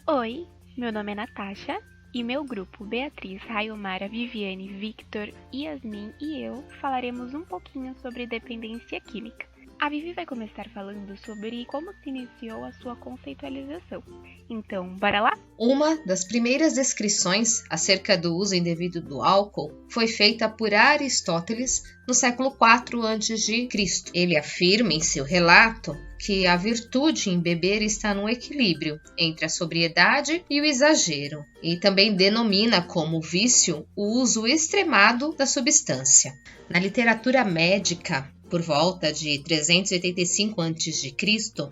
Oi, meu nome é Natasha e meu grupo Beatriz, Raiomara, Viviane, Victor, Yasmin e eu falaremos um pouquinho sobre dependência química. A Vivi vai começar falando sobre como se iniciou a sua conceitualização. Então, bora lá? Uma das primeiras descrições acerca do uso indevido do álcool foi feita por Aristóteles no século IV a.C. Ele afirma em seu relato que a virtude em beber está no equilíbrio entre a sobriedade e o exagero, e também denomina como vício o uso extremado da substância. Na literatura médica, por volta de 385 a.C.,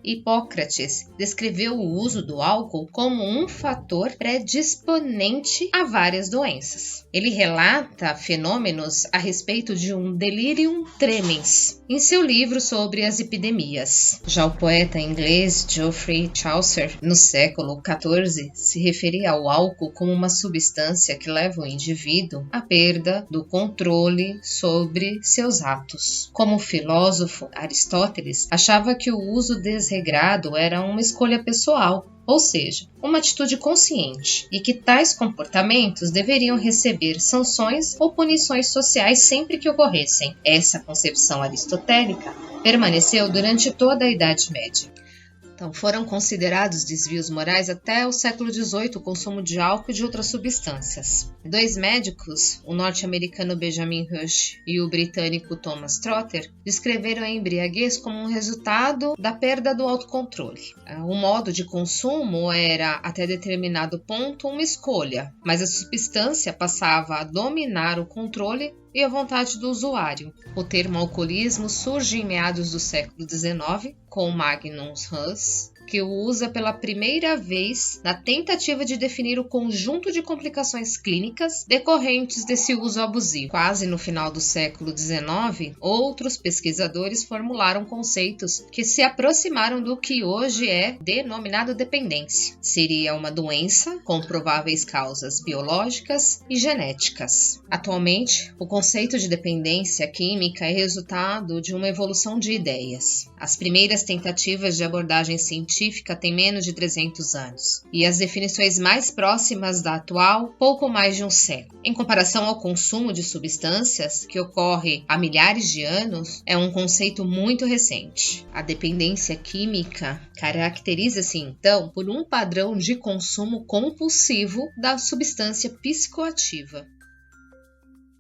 Hipócrates descreveu o uso do álcool como um fator predisponente a várias doenças. Ele relata fenômenos a respeito de um delirium tremens em seu livro sobre as epidemias. Já o poeta inglês Geoffrey Chaucer, no século XIV, se referia ao álcool como uma substância que leva o indivíduo à perda do controle sobre seus atos. Como filósofo, Aristóteles achava que o uso desregrado era uma escolha pessoal, ou seja, uma atitude consciente, e que tais comportamentos deveriam receber sanções ou punições sociais sempre que ocorressem. Essa concepção aristotélica permaneceu durante toda a Idade Média. Então, foram considerados desvios morais até o século XVIII o consumo de álcool e de outras substâncias. Dois médicos, o norte-americano Benjamin Rush e o britânico Thomas Trotter, descreveram a embriaguez como um resultado da perda do autocontrole. O modo de consumo era, até determinado ponto, uma escolha, mas a substância passava a dominar o controle e a vontade do usuário. O termo alcoolismo surge em meados do século XIX, com Magnus Huss, que o usa pela primeira vez na tentativa de definir o conjunto de complicações clínicas decorrentes desse uso abusivo. Quase no final do século XIX, outros pesquisadores formularam conceitos que se aproximaram do que hoje é denominado dependência. Seria uma doença com prováveis causas biológicas e genéticas. Atualmente, o conceito de dependência química é resultado de uma evolução de ideias. As primeiras tentativas de abordagem científica tem menos de 300 anos, e as definições mais próximas da atual, pouco mais de um século. Em comparação ao consumo de substâncias, que ocorre há milhares de anos, é um conceito muito recente. A dependência química caracteriza-se, então, por um padrão de consumo compulsivo da substância psicoativa.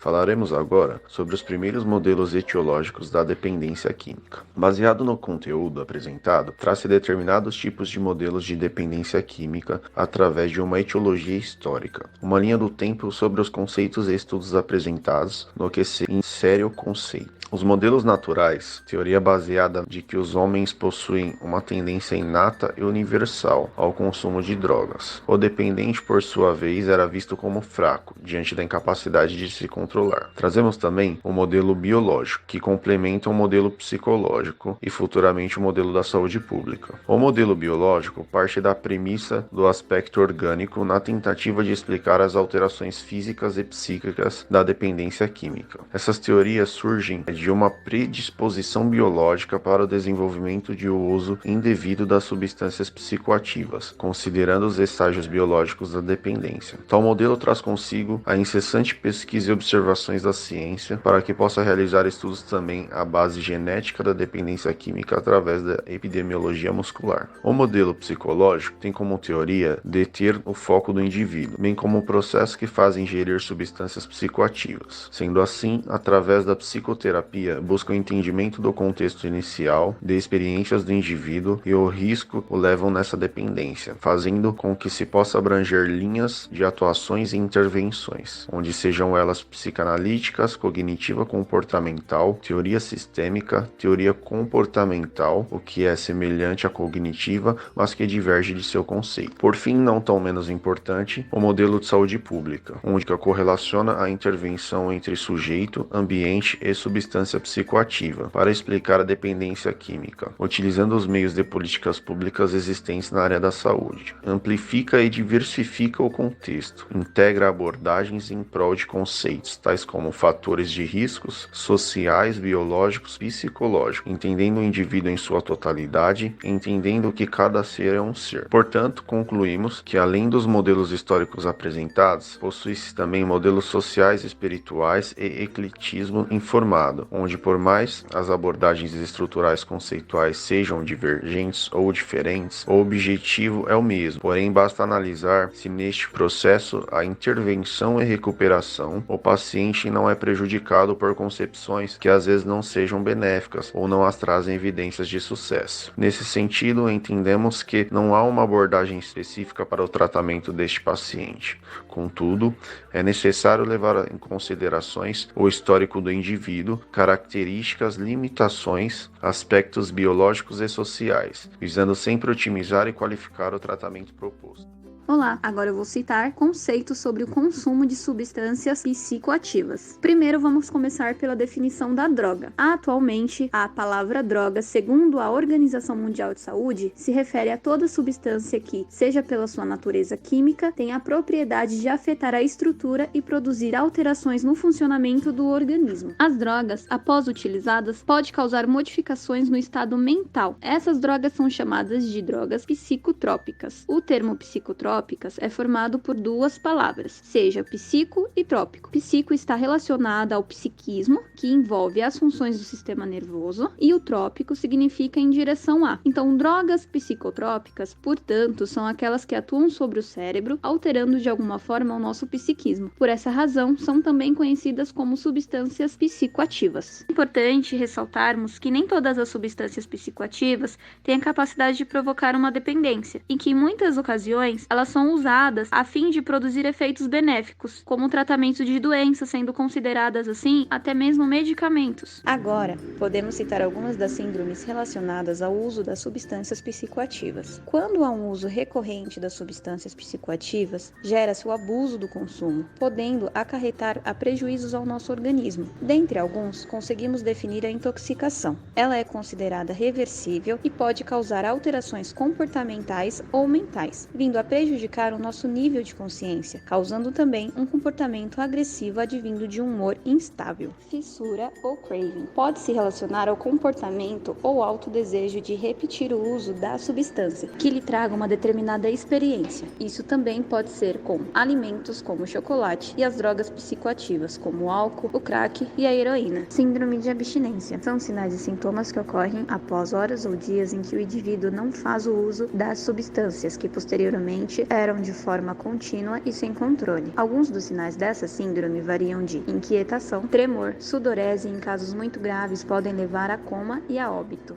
Falaremos agora sobre os primeiros modelos etiológicos da dependência química. Baseado no conteúdo apresentado, traz-se determinados tipos de modelos de dependência química através de uma etiologia histórica, uma linha do tempo sobre os conceitos e estudos apresentados no que se insere o conceito. Os modelos naturais, teoria baseada de que os homens possuem uma tendência inata e universal ao consumo de drogas. O dependente, por sua vez, era visto como fraco, diante da incapacidade de se controlar. Trazemos também o modelo biológico, que complementa o modelo psicológico e futuramente o modelo da saúde pública. O modelo biológico parte da premissa do aspecto orgânico na tentativa de explicar as alterações físicas e psíquicas da dependência química. Essas teorias surgem de uma predisposição biológica para o desenvolvimento de uso indevido das substâncias psicoativas, considerando os estágios biológicos da dependência. Tal modelo traz consigo a incessante pesquisa e observações da ciência para que possa realizar estudos também à base genética da dependência química através da epidemiologia muscular. O modelo psicológico tem como teoria deter o foco do indivíduo, bem como o processo que faz ingerir substâncias psicoativas. Sendo assim, através da psicoterapia, busca o entendimento do contexto inicial, de experiências do indivíduo e o risco o levam nessa dependência, fazendo com que se possa abranger linhas de atuações e intervenções, onde sejam elas psicanalíticas, cognitiva comportamental, teoria sistêmica, teoria comportamental, o que é semelhante à cognitiva, mas que diverge de seu conceito. Por fim, não tão menos importante, o modelo de saúde pública, onde correlaciona a intervenção entre sujeito, ambiente e substância psicoativa para explicar a dependência química, utilizando os meios de políticas públicas existentes na área da saúde. Amplifica e diversifica o contexto, integra abordagens em prol de conceitos tais como fatores de riscos sociais, biológicos, psicológicos, entendendo o indivíduo em sua totalidade, entendendo que cada ser é um ser. Portanto, concluímos que além dos modelos históricos apresentados, possui-se também modelos sociais, espirituais e ecletismo informado, onde por mais as abordagens estruturais conceituais sejam divergentes ou diferentes, o objetivo é o mesmo, porém basta analisar se neste processo a intervenção e recuperação, o paciente não é prejudicado por concepções que às vezes não sejam benéficas ou não as trazem evidências de sucesso. Nesse sentido, entendemos que não há uma abordagem específica para o tratamento deste paciente. Contudo, é necessário levar em considerações o histórico do indivíduo, características, limitações, aspectos biológicos e sociais, visando sempre otimizar e qualificar o tratamento proposto. Olá, agora eu vou citar conceitos sobre o consumo de substâncias psicoativas. Primeiro, vamos começar pela definição da droga. Atualmente, a palavra droga, segundo a Organização Mundial de Saúde, se refere a toda substância que, seja pela sua natureza química, tenha a propriedade de afetar a estrutura e produzir alterações no funcionamento do organismo. As drogas, após utilizadas, podem causar modificações no estado mental. Essas drogas são chamadas de drogas psicotrópicas. O termo psicotrópico é formado por duas palavras, seja psico e trópico. Psico está relacionado ao psiquismo, que envolve as funções do sistema nervoso, e o trópico significa em direção a. Então, drogas psicotrópicas, portanto, são aquelas que atuam sobre o cérebro, alterando de alguma forma o nosso psiquismo. Por essa razão, são também conhecidas como substâncias psicoativas. É importante ressaltarmos que nem todas as substâncias psicoativas têm a capacidade de provocar uma dependência, e que em muitas ocasiões elas são usadas a fim de produzir efeitos benéficos, como o tratamento de doenças, sendo consideradas assim até mesmo medicamentos. Agora, podemos citar algumas das síndromes relacionadas ao uso das substâncias psicoativas. Quando há um uso recorrente das substâncias psicoativas, gera-se o abuso do consumo, podendo acarretar a prejuízos ao nosso organismo. Dentre alguns, conseguimos definir a intoxicação. Ela é considerada reversível e pode causar alterações comportamentais ou mentais, vindo a prejudicar o nosso nível de consciência, causando também um comportamento agressivo advindo de um humor instável. Fissura ou craving pode se relacionar ao comportamento ou alto desejo de repetir o uso da substância, que lhe traga uma determinada experiência. Isso também pode ser com alimentos como o chocolate e as drogas psicoativas, como o álcool, o crack e a heroína. Síndrome de abstinência são sinais e sintomas que ocorrem após horas ou dias em que o indivíduo não faz o uso das substâncias que posteriormente eram de forma contínua e sem controle. Alguns dos sinais dessa síndrome variam de inquietação, tremor, sudorese e em casos muito graves podem levar a coma e a óbito.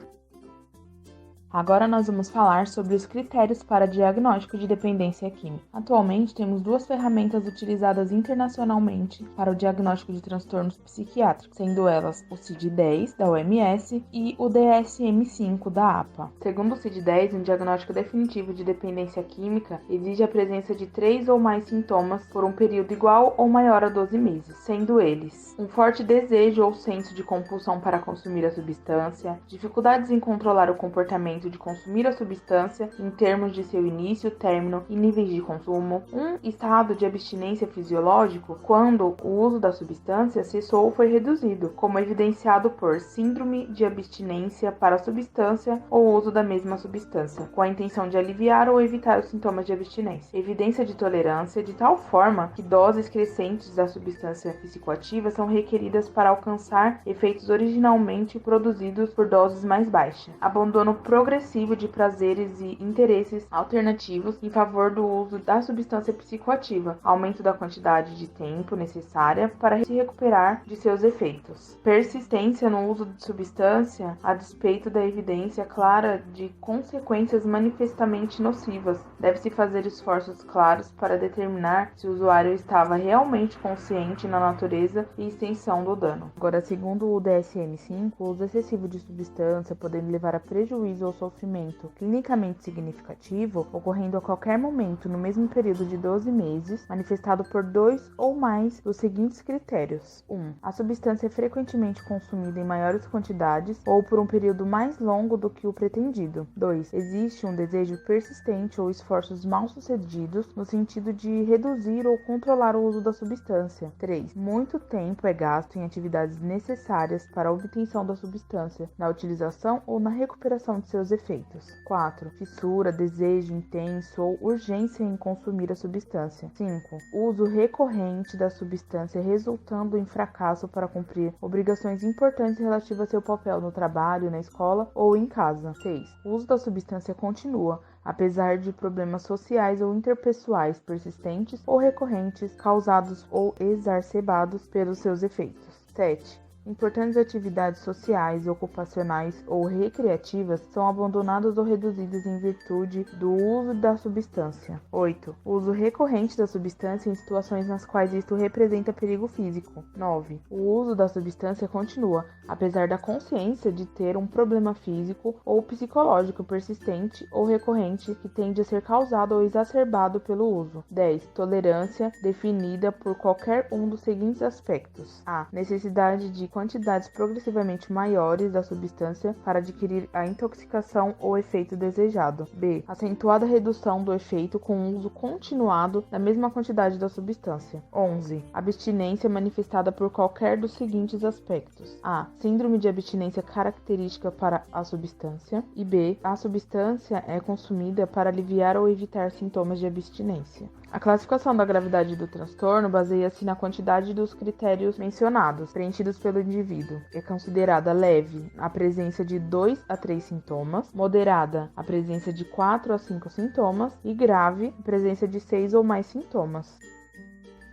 Agora nós vamos falar sobre os critérios para diagnóstico de dependência química. Atualmente temos duas ferramentas utilizadas internacionalmente para o diagnóstico de transtornos psiquiátricos, sendo elas o CID-10 da OMS e o DSM-5 da APA. Segundo o CID-10, um diagnóstico definitivo de dependência química exige a presença de 3 ou mais sintomas por um período igual ou maior a 12 meses, sendo eles um forte desejo ou senso de compulsão para consumir a substância, dificuldades em controlar o comportamento de consumir a substância em termos de seu início, término e níveis de consumo, um estado de abstinência fisiológico quando o uso da substância cessou ou foi reduzido, como evidenciado por síndrome de abstinência para a substância ou uso da mesma substância, com a intenção de aliviar ou evitar os sintomas de abstinência, evidência de tolerância de tal forma que doses crescentes da substância psicoativa são requeridas para alcançar efeitos originalmente produzidos por doses mais baixas, abandono progressivo de prazeres e interesses alternativos em favor do uso da substância psicoativa, aumento da quantidade de tempo necessária para se recuperar de seus efeitos, persistência no uso de substância a despeito da evidência clara de consequências manifestamente nocivas. Deve-se fazer esforços claros para determinar se o usuário estava realmente consciente na natureza e extensão do dano. Agora, segundo o DSM-5, o uso excessivo de substância podendo levar a prejuízo ou sofrimento clinicamente significativo, ocorrendo a qualquer momento no mesmo período de 12 meses, manifestado por 2 ou mais dos seguintes critérios. 1. A substância é frequentemente consumida em maiores quantidades ou por um período mais longo do que o pretendido. 2. Existe um desejo persistente ou esforços mal-sucedidos no sentido de reduzir ou controlar o uso da substância. 3. Muito tempo é gasto em atividades necessárias para a obtenção da substância, na utilização ou na recuperação de seus efeitos. 4. Fissura, desejo intenso ou urgência em consumir a substância. 5. Uso recorrente da substância resultando em fracasso para cumprir obrigações importantes relativas a seu papel no trabalho, na escola ou em casa. 6. O uso da substância continua, apesar de problemas sociais ou interpessoais persistentes ou recorrentes causados ou exacerbados pelos seus efeitos. 7. Importantes atividades sociais, ocupacionais ou recreativas são abandonadas ou reduzidas em virtude do uso da substância. 8. O uso recorrente da substância em situações nas quais isto representa perigo físico. 9. O uso da substância continua, apesar da consciência de ter um problema físico ou psicológico persistente ou recorrente que tende a ser causado ou exacerbado pelo uso. 10. Tolerância definida por qualquer um dos seguintes aspectos: a. Necessidade de quantidades progressivamente maiores da substância para adquirir a intoxicação ou efeito desejado. B. Acentuada redução do efeito com o uso continuado da mesma quantidade da substância. 11. Abstinência manifestada por qualquer dos seguintes aspectos: a. Síndrome de abstinência característica para a substância. E B. A substância é consumida para aliviar ou evitar sintomas de abstinência. A classificação da gravidade do transtorno baseia-se na quantidade dos critérios mencionados, preenchidos pelo indivíduo. É considerada leve a presença de 2 a 3 sintomas, moderada a presença de 4 a 5 sintomas e grave a presença de 6 ou mais sintomas.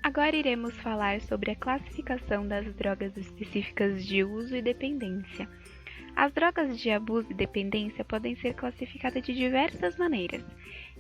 Agora iremos falar sobre a classificação das drogas específicas de uso e dependência. As drogas de abuso e dependência podem ser classificadas de diversas maneiras,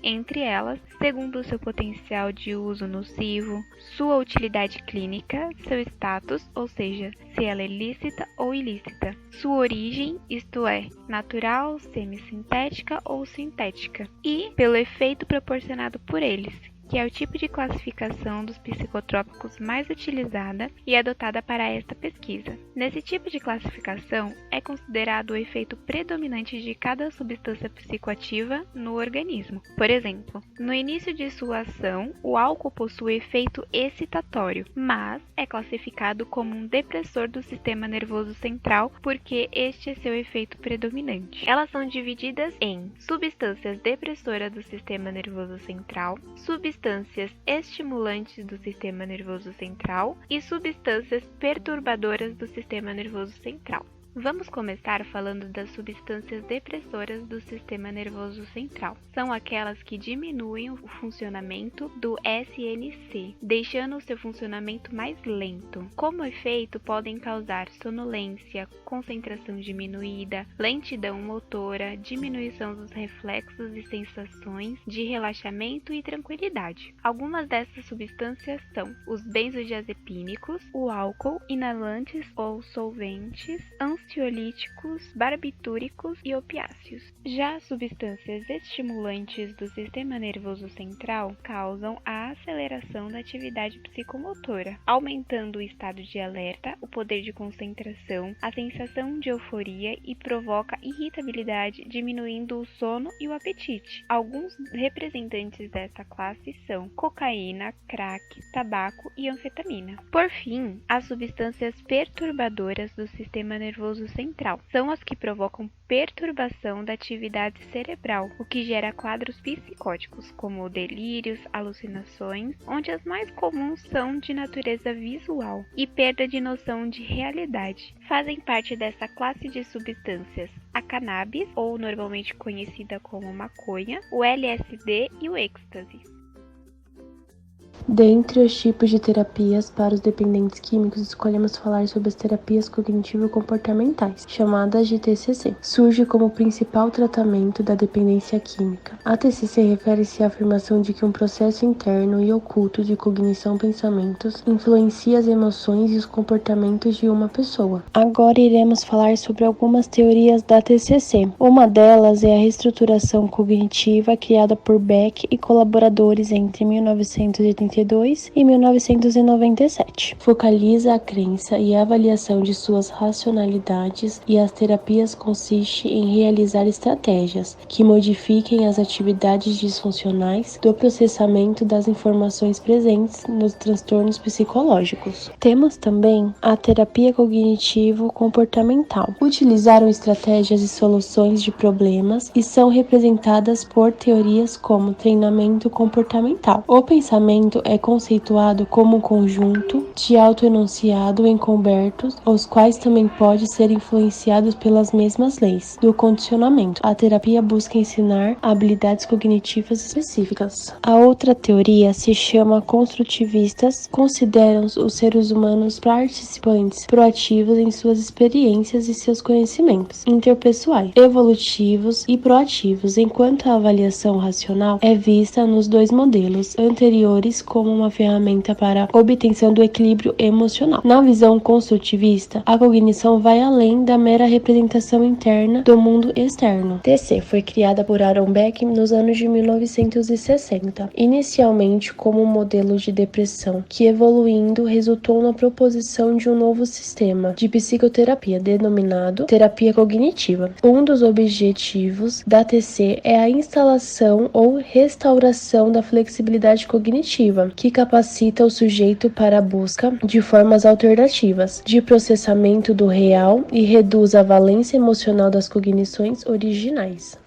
entre elas, segundo o seu potencial de uso nocivo, sua utilidade clínica, seu status, ou seja, se ela é lícita ou ilícita, sua origem, isto é, natural, semissintética ou sintética, e pelo efeito proporcionado por eles, que é o tipo de classificação dos psicotrópicos mais utilizada e adotada para esta pesquisa. Nesse tipo de classificação, é considerado o efeito predominante de cada substância psicoativa no organismo. Por exemplo, no início de sua ação, o álcool possui efeito excitatório, mas é classificado como um depressor do sistema nervoso central porque este é seu efeito predominante. Elas são divididas em substâncias depressoras do sistema nervoso central, substâncias estimulantes do sistema nervoso central e substâncias perturbadoras do sistema nervoso central. Vamos começar falando das substâncias depressoras do sistema nervoso central. São aquelas que diminuem o funcionamento do SNC, deixando o seu funcionamento mais lento. Como efeito, podem causar sonolência, concentração diminuída, lentidão motora, diminuição dos reflexos e sensações de relaxamento e tranquilidade. Algumas dessas substâncias são os benzodiazepínicos, o álcool, inalantes ou solventes, ansiolíticos, barbitúricos e opiáceos. Já as substâncias estimulantes do sistema nervoso central causam a aceleração da atividade psicomotora, aumentando o estado de alerta, o poder de concentração, a sensação de euforia e provoca irritabilidade, diminuindo o sono e o apetite. Alguns representantes dessa classe são cocaína, crack, tabaco e anfetamina. Por fim, as substâncias perturbadoras do sistema nervoso central são as que provocam perturbação da atividade cerebral, o que gera quadros psicóticos, como delírios, alucinações, onde as mais comuns são de natureza visual e perda de noção de realidade. Fazem parte dessa classe de substâncias a cannabis, ou normalmente conhecida como maconha, o LSD e o êxtase. Dentre os tipos de terapias para os dependentes químicos, escolhemos falar sobre as terapias cognitivo-comportamentais, chamadas de TCC. Surge como principal tratamento da dependência química. A TCC refere-se à afirmação de que um processo interno e oculto de cognição-pensamentos influencia as emoções e os comportamentos de uma pessoa. Agora iremos falar sobre algumas teorias da TCC. Uma delas é a reestruturação cognitiva criada por Beck e colaboradores entre 1982 e 1997. Focaliza a crença e a avaliação de suas racionalidades, e as terapias consistem em realizar estratégias que modifiquem as atividades disfuncionais do processamento das informações presentes nos transtornos psicológicos. Temos também a terapia cognitivo-comportamental. Utilizaram estratégias e soluções de problemas e são representadas por teorias como treinamento comportamental. O pensamento é conceituado como um conjunto de autoenunciado encobertos, os quais também pode ser influenciados pelas mesmas leis do condicionamento. A terapia busca ensinar habilidades cognitivas específicas. A outra teoria se chama construtivistas, consideram os seres humanos participantes proativos em suas experiências e seus conhecimentos interpessoais, evolutivos e proativos, enquanto a avaliação racional é vista nos dois modelos anteriores como uma ferramenta para a obtenção do equilíbrio emocional. Na visão construtivista, a cognição vai além da mera representação interna do mundo externo. TC foi criada por Aaron Beck nos anos de 1960, inicialmente como um modelo de depressão, que evoluindo resultou na proposição de um novo sistema de psicoterapia denominado terapia cognitiva. Um dos objetivos da TC é a instalação ou restauração da flexibilidade cognitiva, que capacita o sujeito para a busca de formas alternativas de processamento do real e reduz a valência emocional das cognições originais.